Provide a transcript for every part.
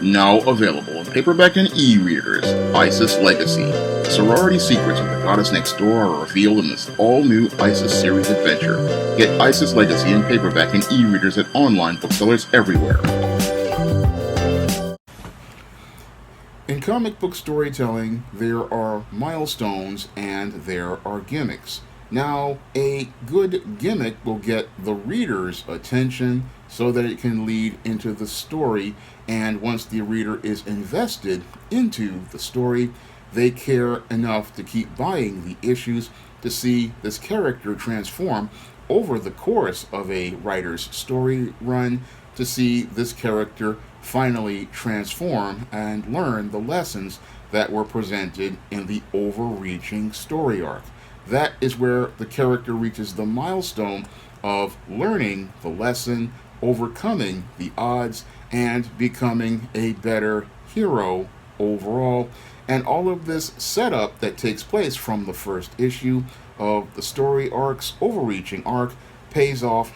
Now available in paperback and e-readers, Isis Legacy. Sorority secrets of the goddess next door are revealed in this all-new Isis series adventure. Get Isis Legacy in paperback and e-readers at online booksellers everywhere. In comic book storytelling, there are milestones and there are gimmicks. Now, a good gimmick will get the reader's attention so that it can lead into the story, and once the reader is invested into the story, they care enough to keep buying the issues to see this character transform over the course of a writer's story run, to see this character finally transform and learn the lessons that were presented in the overreaching story arc. That is where the character reaches the milestone of learning the lesson, overcoming the odds, and becoming a better hero overall. And all of this setup that takes place from the first issue of the story arc's overreaching arc pays off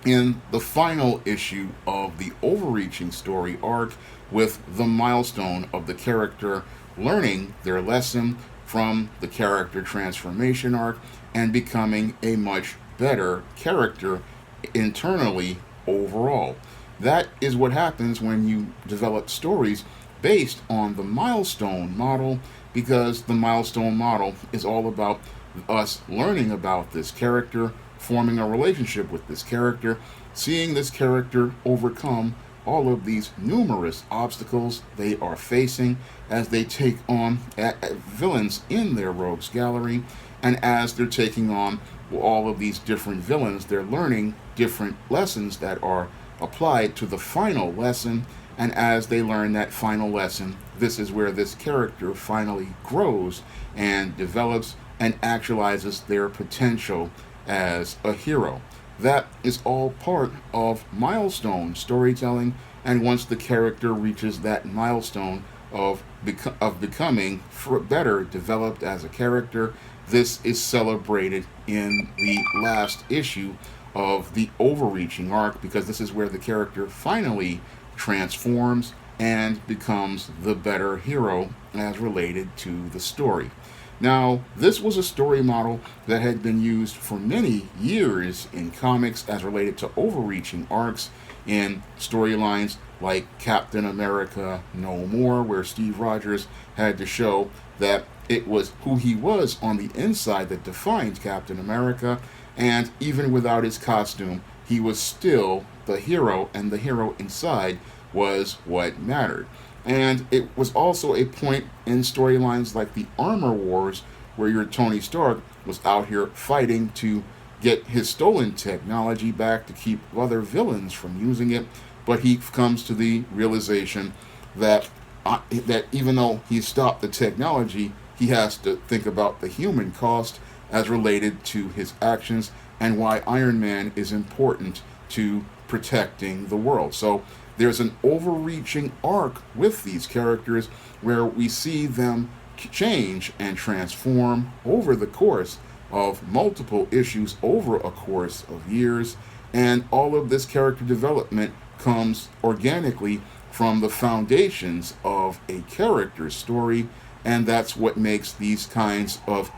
in the final issue of the overreaching story arc with the milestone of the character learning their lesson from the character transformation arc and becoming a much better character internally overall. That is what happens when you develop stories based on the milestone model, because the milestone model is all about us learning about this character, forming a relationship with this character, seeing this character overcome all of these numerous obstacles they are facing as they take on villains in their rogues gallery, and as they're taking on all of these different villains, they're learning different lessons that are applied to the final lesson, and as they learn that final lesson, this is where this character finally grows and develops and actualizes their potential as a hero. That is all part of milestone storytelling, and once the character reaches that milestone of becoming better developed as a character, this is celebrated in the last issue of the overreaching arc, because this is where the character finally transforms and becomes the better hero as related to the story. Now, this was a story model that had been used for many years in comics as related to overreaching arcs in storylines like Captain America No More, where Steve Rogers had to show that it was who he was on the inside that defined Captain America, and even without his costume, he was still the hero, and the hero inside was what mattered. And it was also a point in storylines like the Armor Wars, where your Tony Stark was out here fighting to get his stolen technology back to keep other villains from using it, but he comes to the realization that that even though he stopped the technology, he has to think about the human cost as related to his actions, and why Iron Man is important to protecting the world. So there's an overreaching arc with these characters where we see them change and transform over the course of multiple issues, over a course of years, and all of this character development comes organically from the foundations of a character story, and that's what makes these kinds of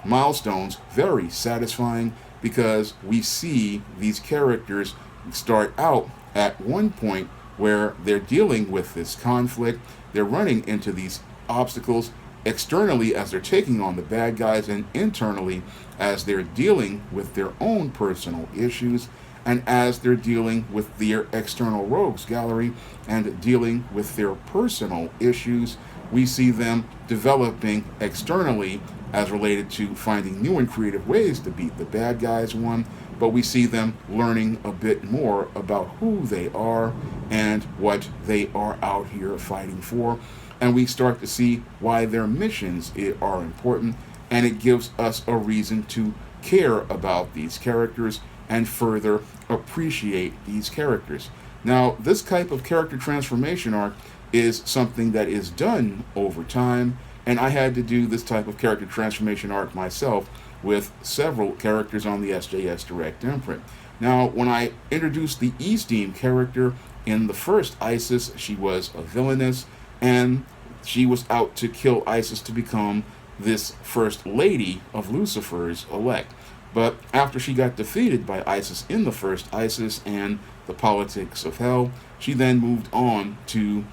milestones very satisfying, because we see these characters start out at one point where they're dealing with this conflict, they're running into these obstacles externally as they're taking on the bad guys, and internally as they're dealing with their own personal issues, and as they're dealing with their external rogues gallery and dealing with their personal issues. We see them developing externally as related to finding new and creative ways to beat the bad guys one, but we see them learning a bit more about who they are and what they are out here fighting for, and we start to see why their missions are important, and it gives us a reason to care about these characters and further appreciate these characters. Now, this type of character transformation arc is something that is done over time, and I had to do this type of character transformation arc myself with several characters on the SJS Direct imprint. Now, when I introduced the ESTEEM character In the first ISIS, she was a villainess, and she was out to kill ISIS to become this first lady of Lucifer's elect. But after she got defeated by ISIS in the first ISIS and the politics of hell, she then moved on to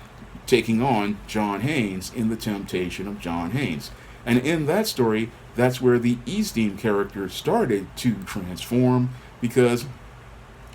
taking on John Haynes in The Temptation of John Haynes. And in that story, that's where the ESTEEM character started to transform, because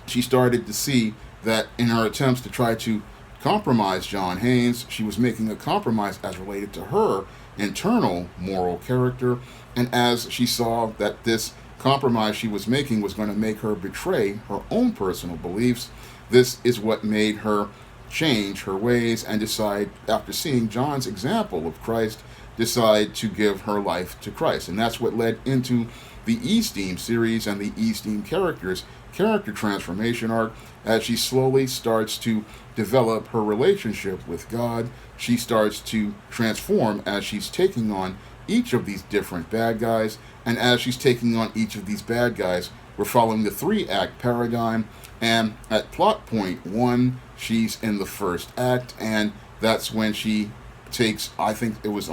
she started to see that in her attempts to try to compromise John Haynes, she was making a compromise as related to her internal moral character. And as she saw that this compromise she was making was going to make her betray her own personal beliefs, this is what made her change her ways and decide, after seeing John's example of Christ, decide to give her life to Christ. And that's what led into the ESTEEM series and the ESTEEM characters character transformation arc. As she slowly starts to develop her relationship with God, she starts to transform as she's taking on each of these different bad guys. And as she's taking on each of these bad guys, we're following the 3-act paradigm. And at plot point 1, she's in the first act, and that's when she takes, I think it was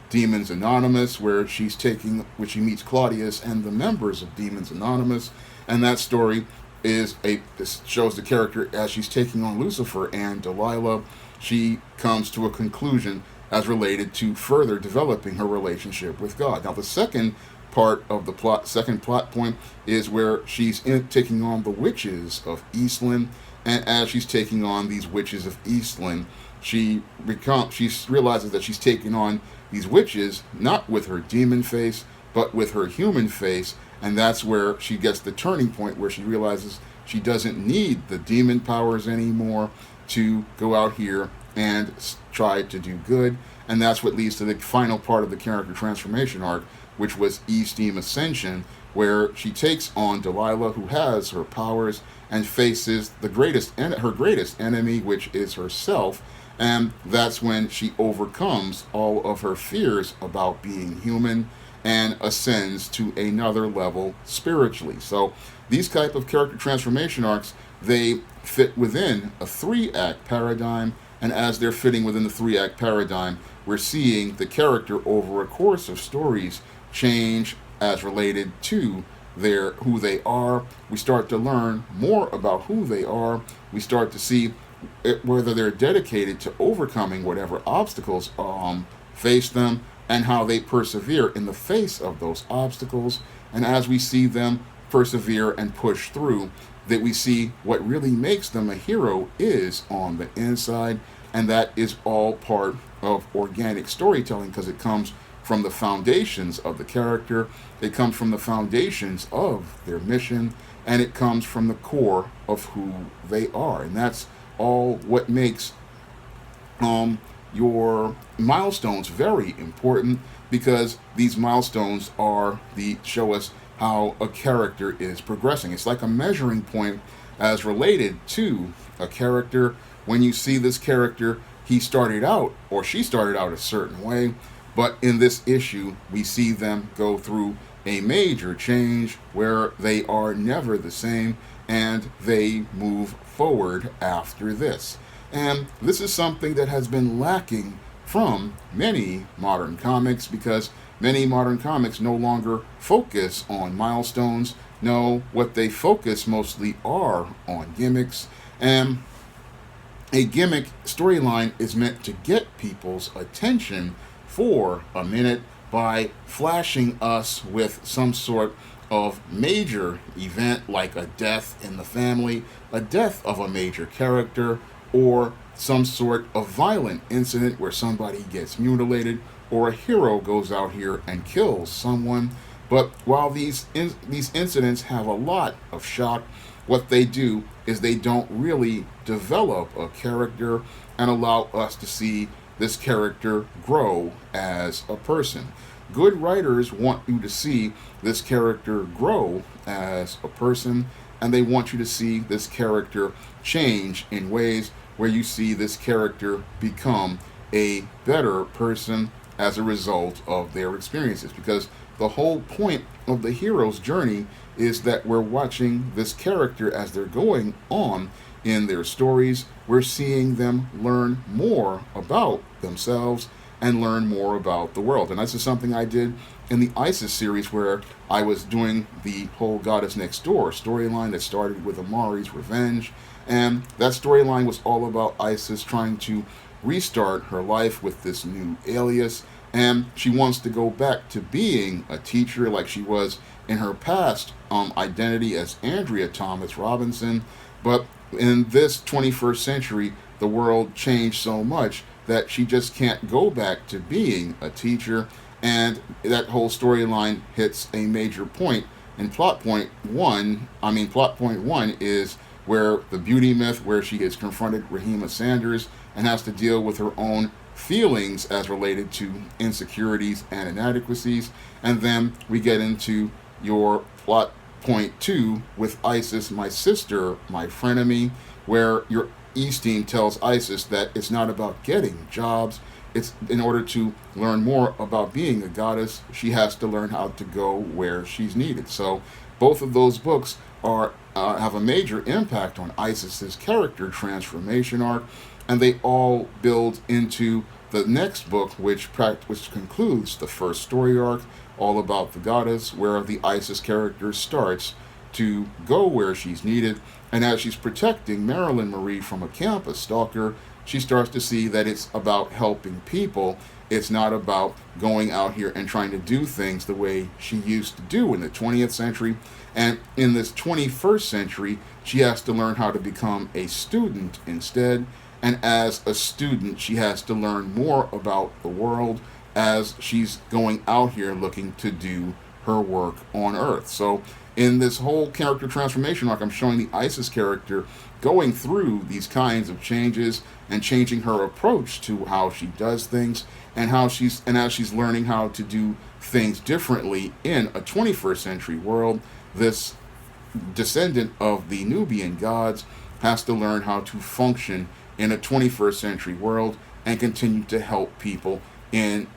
Demons Anonymous, where she meets Claudius and the members of Demons Anonymous. And that story shows the character as she's taking on Lucifer and Delilah. She comes to a conclusion as related to further developing her relationship with God. Now, the second part of the second plot point, is where she's taking on the witches of Eastland. And as she's taking on these witches of Eastland, she realizes that she's taking on these witches not with her demon face, but with her human face. And that's where she gets the turning point, where she realizes she doesn't need the demon powers anymore to go out here and try to do good. And that's what leads to the final part of the character transformation arc, which was ESTEEM Ascension, where she takes on Delilah, who has her powers, and faces her greatest enemy, which is herself. And that's when she overcomes all of her fears about being human and ascends to another level spiritually. So these type of character transformation arcs, they fit within a 3-act paradigm. And as they're fitting within the 3-act paradigm, we're seeing the character over a course of stories change as related to who they are. We start to learn more about who they are. We start to see whether they're dedicated to overcoming whatever obstacles face them, and how they persevere in the face of those obstacles. And as we see them persevere and push through, that we see what really makes them a hero is on the inside. And that is all part of organic storytelling, because it comes from the foundations of the character, it comes from the foundations of their mission, and it comes from the core of who they are. And that's all what makes your milestones very important, because these milestones show us how a character is progressing. It's like a measuring point as related to a character. When you see this character, he started out or she started out a certain way, but in this issue we see them go through a major change where they are never the same, and they move forward after this. And this is something that has been lacking from many modern comics, because many modern comics no longer focus on milestones. No, what they focus mostly are on gimmicks. And a gimmick storyline is meant to get people's attention for a minute by flashing us with some sort of major event, like a death in the family, a death of a major character, or some sort of violent incident where somebody gets mutilated, or a hero goes out here and kills someone. But while these incidents have a lot of shock, what they do is they don't really develop a character and allow us to see this character grow as a person. Good writers want you to see this character grow as a person, and they want you to see this character change in ways where you see this character become a better person as a result of their experiences. Because the whole point of the hero's journey is that we're watching this character as they're going on in their stories, we're seeing them learn more about themselves and learn more about the world. And this is something I did in the ISIS series, where I was doing the whole Goddess Next Door storyline that started with Amari's revenge. And that storyline was all about Isis trying to restart her life with this new alias. And she wants to go back to being a teacher like she was in her past identity as Andrea Thomas Robinson. But in this 21st century, the world changed so much that she just can't go back to being a teacher. And that whole storyline hits a major point. And plot point one is where the beauty myth, where she has confronted Rahima Sanders and has to deal with her own feelings as related to insecurities and inadequacies. And then we get into your plot point two with Isis, my sister, my frenemy, where your ESTEEM tells Isis that it's not about getting jobs. It's in order to learn more about being a goddess, she has to learn how to go where she's needed. So both of those books are have a major impact on Isis's character transformation arc, and they all build into the next book, which concludes the first story arc, all about the goddess, where the Isis character starts to go where she's needed. And as she's protecting Marilyn Marie from a campus stalker, she starts to see that it's about helping people. It's not about going out here and trying to do things the way she used to do in the 20th century. And in this 21st century, she has to learn how to become a student instead. And as a student, she has to learn more about the world as she's going out here looking to do her work on Earth. So in this whole character transformation arc, I'm showing the Isis character going through these kinds of changes and changing her approach to how she does things, and as she's learning how to do things differently in a 21st century world. This descendant of the Nubian gods has to learn how to function in a 21st century world and continue to help people and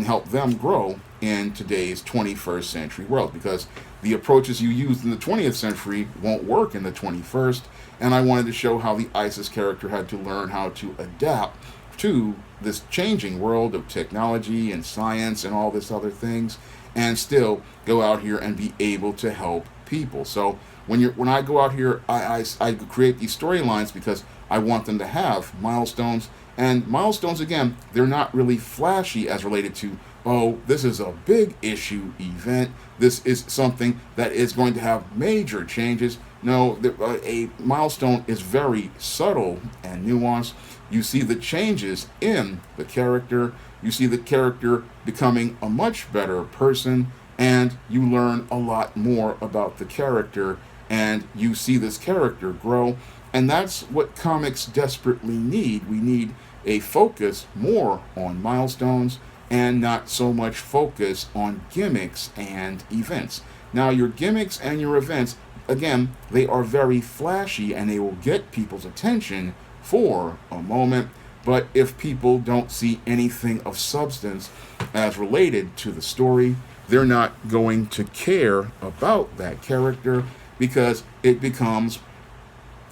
help them grow in today's 21st century world, because the approaches you used in the 20th century won't work in the 21st. And I wanted to show how the Isis character had to learn how to adapt to this changing world of technology and science and all this other things, and still go out here and be able to help people. So when I go out here, I create these storylines because I want them to have milestones. And milestones, again, they're not really flashy as related to, oh, this is a big issue event. This is something that is going to have major changes. No, a milestone is very subtle and nuanced. You see the changes in the character. You see the character becoming a much better person, and you learn a lot more about the character, and you see this character grow. And that's what comics desperately need. We need a focus more on milestones and not so much focus on gimmicks and events. Now, your gimmicks and your events, again, they are very flashy and they will get people's attention for a moment. But if people don't see anything of substance as related to the story, they're not going to care about that character, because it becomes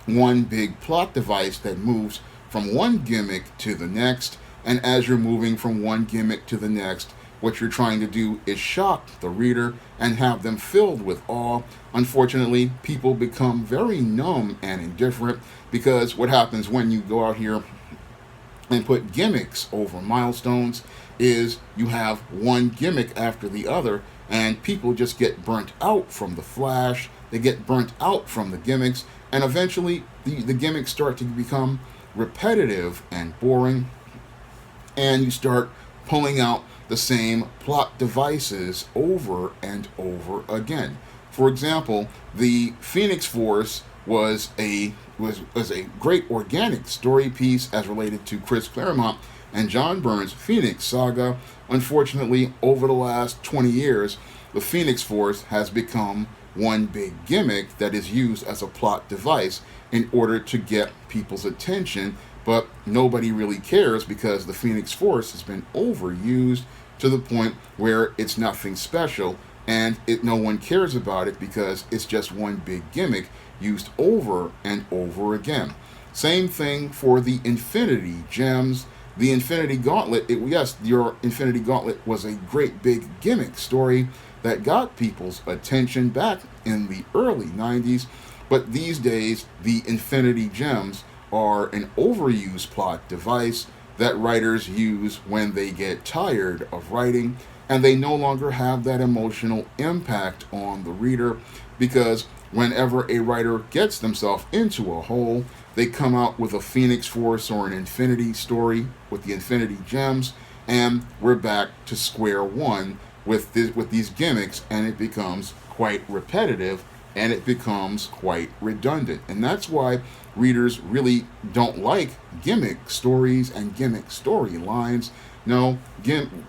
one big plot device that moves from one gimmick to the next. And as you're moving from one gimmick to the next, what you're trying to do is shock the reader and have them filled with awe. Unfortunately, people become very numb and indifferent, because what happens when you go out here and put gimmicks over milestones is you have one gimmick after the other, and people just get burnt out from the flash. They get burnt out from the gimmicks, and eventually the gimmicks start to become repetitive and boring, and you start pulling out the same plot devices over and over again. For example, the Phoenix Force was a great organic story piece as related to Chris Claremont and John Byrne's Phoenix saga. Unfortunately, over the last 20 years, the Phoenix Force has become one big gimmick that is used as a plot device in order to get people's attention, but nobody really cares because the Phoenix Force has been overused to the point where it's nothing special, and no one cares about it because it's just one big gimmick used over and over again. Same thing for the Infinity Gems. The Infinity Gauntlet, yes, your Infinity Gauntlet was a great big gimmick story that got people's attention back in the early 90s, but these days the Infinity Gems are an overused plot device that writers use when they get tired of writing and they no longer have that emotional impact on the reader, because whenever a writer gets themselves into a hole, they come out with a Phoenix Force or an Infinity story with the Infinity Gems, and we're back to square one with these gimmicks, and it becomes quite repetitive and it becomes quite redundant. And that's why readers really don't like gimmick stories and gimmick storylines. No,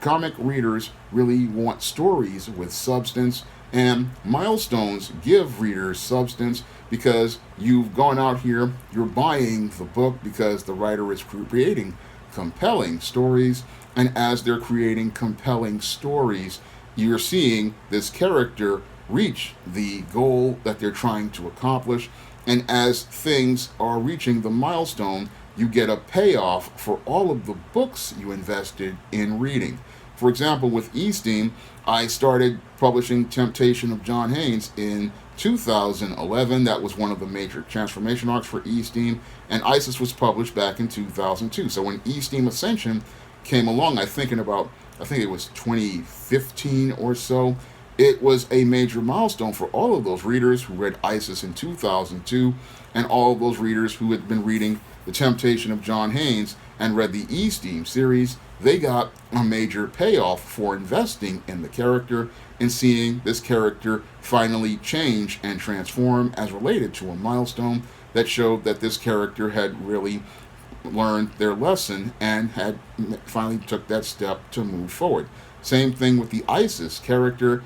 comic readers really want stories with substance, and Milestones give readers substance because you've gone out here, you're buying the book because the writer is creating compelling stories, and as they're creating compelling stories, you're seeing this character reach the goal that they're trying to accomplish, and as things are reaching the milestone, you get a payoff for all of the books you invested in reading. For example, with ESTEEM, I started publishing Temptation of JOHN HAYNES in 2011. That was one of the major transformation arcs for ESTEEM, and ISIS was published back in 2002. So when ESTEEM Ascension came along, I think it was 2015 or so, it was a major milestone for all of those readers who read ISIS in 2002 and all of those readers who had been reading The Temptation of JOHN HAYNES and read the ESTEEM series. They got a major payoff for investing in the character and seeing this character finally change and transform as related to a milestone that showed that this character had really learned their lesson and had finally took that step to move forward. Same thing with the ISIS character.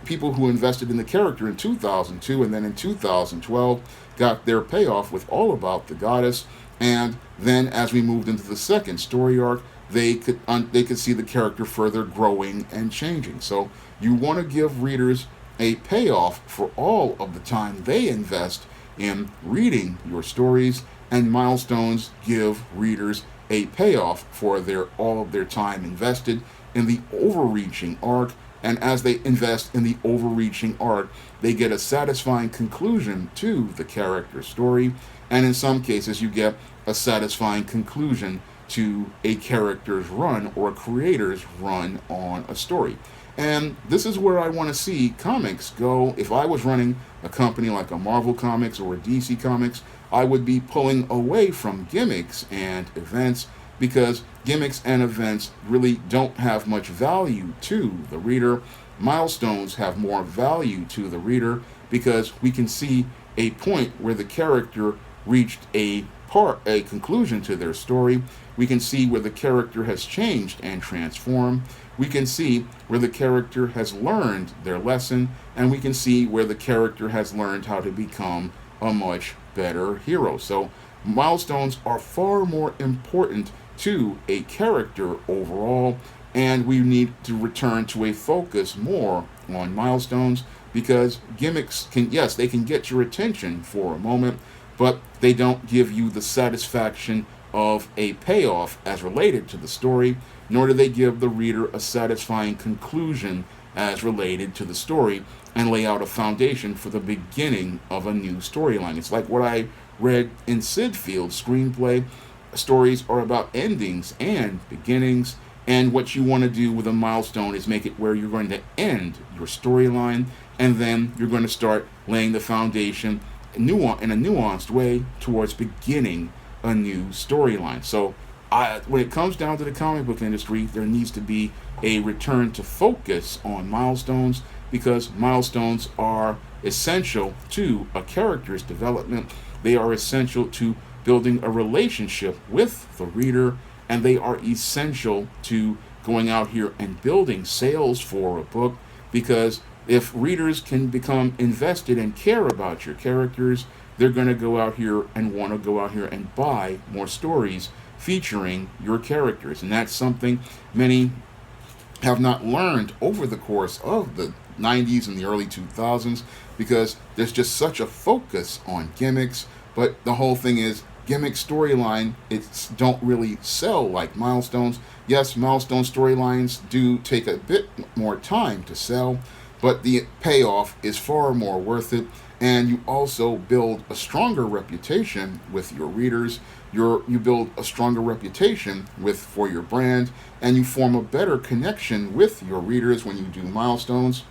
People who invested in the character in 2002 and then in 2012 got their payoff with All About the Goddess, and then as we moved into the second story arc, they could see the character further growing and changing. So you want to give readers a payoff for all of the time they invest in reading your stories, and Milestones give readers a payoff for all of their time invested in the overreaching arc. And as they invest in the overreaching arc, they get a satisfying conclusion to the character story, and in some cases you get a satisfying conclusion to a character's run or a creator's run on a story. And this is where I want to see comics go. If I was running a company like a Marvel Comics or a DC Comics, I would be pulling away from gimmicks and events, because gimmicks and events really don't have much value to the reader. Milestones have more value to the reader because we can see a point where the character reached a conclusion to their story. We can see where the character has changed and transformed. We can see where the character has learned their lesson, and we can see where the character has learned how to become a much better hero. So milestones are far more important to a character overall, and we need to return to a focus more on milestones, because gimmicks can get your attention for a moment, but they don't give you the satisfaction of a payoff as related to the story, nor do they give the reader a satisfying conclusion as related to the story and lay out a foundation for the beginning of a new storyline. It's like what I read in Sid Field's screenplay. Stories are about endings and beginnings, and what you want to do with a milestone is make it where you're going to end your storyline, and then you're going to start laying the foundation in a nuanced way towards beginning a new storyline. So when it comes down to the comic book industry, there needs to be a return to focus on milestones, because milestones are essential to a character's development. They are essential to building a relationship with the reader, and they are essential to going out here and building sales for a book, because if readers can become invested and care about your characters, they're going to go out here and want to go out here and buy more stories featuring your characters. And that's something many have not learned over the course of the 90s and the early 2000s, because there's just such a focus on gimmicks. But the whole thing is, gimmick storyline, it's don't really sell like Milestones. Yes, Milestone storylines do take a bit more time to sell, but the payoff is far more worth it, and you also build a stronger reputation with your readers. You build a stronger reputation for your brand, and you form a better connection with your readers when you do Milestones,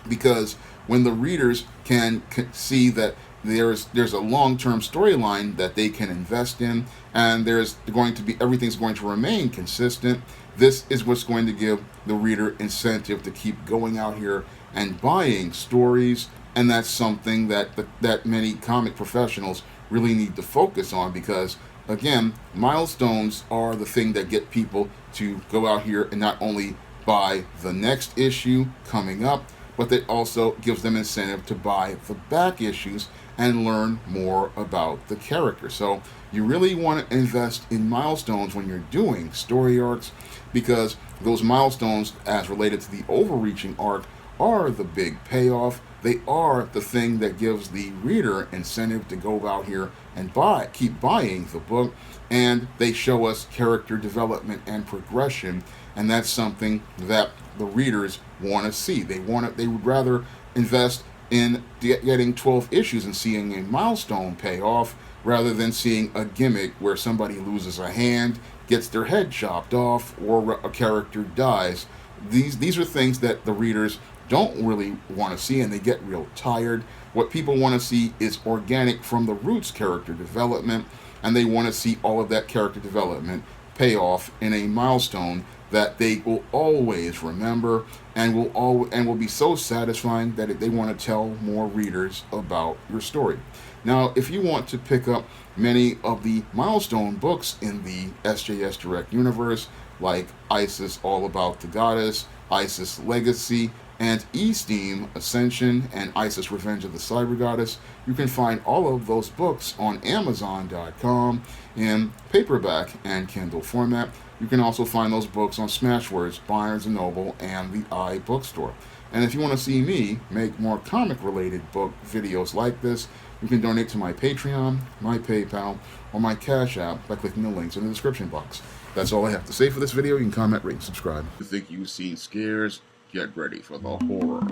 because when the readers can see that there's a long-term storyline that they can invest in, and everything's going to remain consistent, this is what's going to give the reader incentive to keep going out here and buying stories. And that's something that many comic professionals really need to focus on, because again, Milestones are the thing that get people to go out here and not only buy the next issue coming up, but that also gives them incentive to buy the back issues and learn more about the character. So you really want to invest in Milestones when you're doing story arcs, because those milestones, as related to the overreaching arc, are the big payoff. They are the thing that gives the reader incentive to go out here and keep buying the book, and they show us character development and progression, and that's something that the readers want to see. They would rather invest in getting 12 issues and seeing a milestone payoff, rather than seeing a gimmick where somebody loses a hand, gets their head chopped off, or a character dies. These are things that the readers don't really want to see, and they get real tired. What people want to see is organic from the roots character development, and they want to see all of that character development pay off in a milestone that they will always remember, and will be so satisfying that they want to tell more readers about your story. Now, if you want to pick up many of the milestone books in the SJS Direct universe, like Isis All About the Goddess, Isis Legacy, and ESTEEM Ascension, and Isis Revenge of the Cyber Goddess, you can find all of those books on Amazon.com in paperback and Kindle format. You can also find those books on Smashwords, Barnes & Noble, and the iBookstore. And if you want to see me make more comic-related book videos like this, you can donate to my Patreon, my PayPal, or my Cash App by clicking the links in the description box. That's all I have to say for this video. You can comment, rate, and subscribe. If you think you've seen scares, get ready for the horror of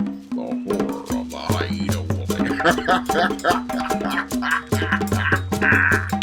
the hyena woman.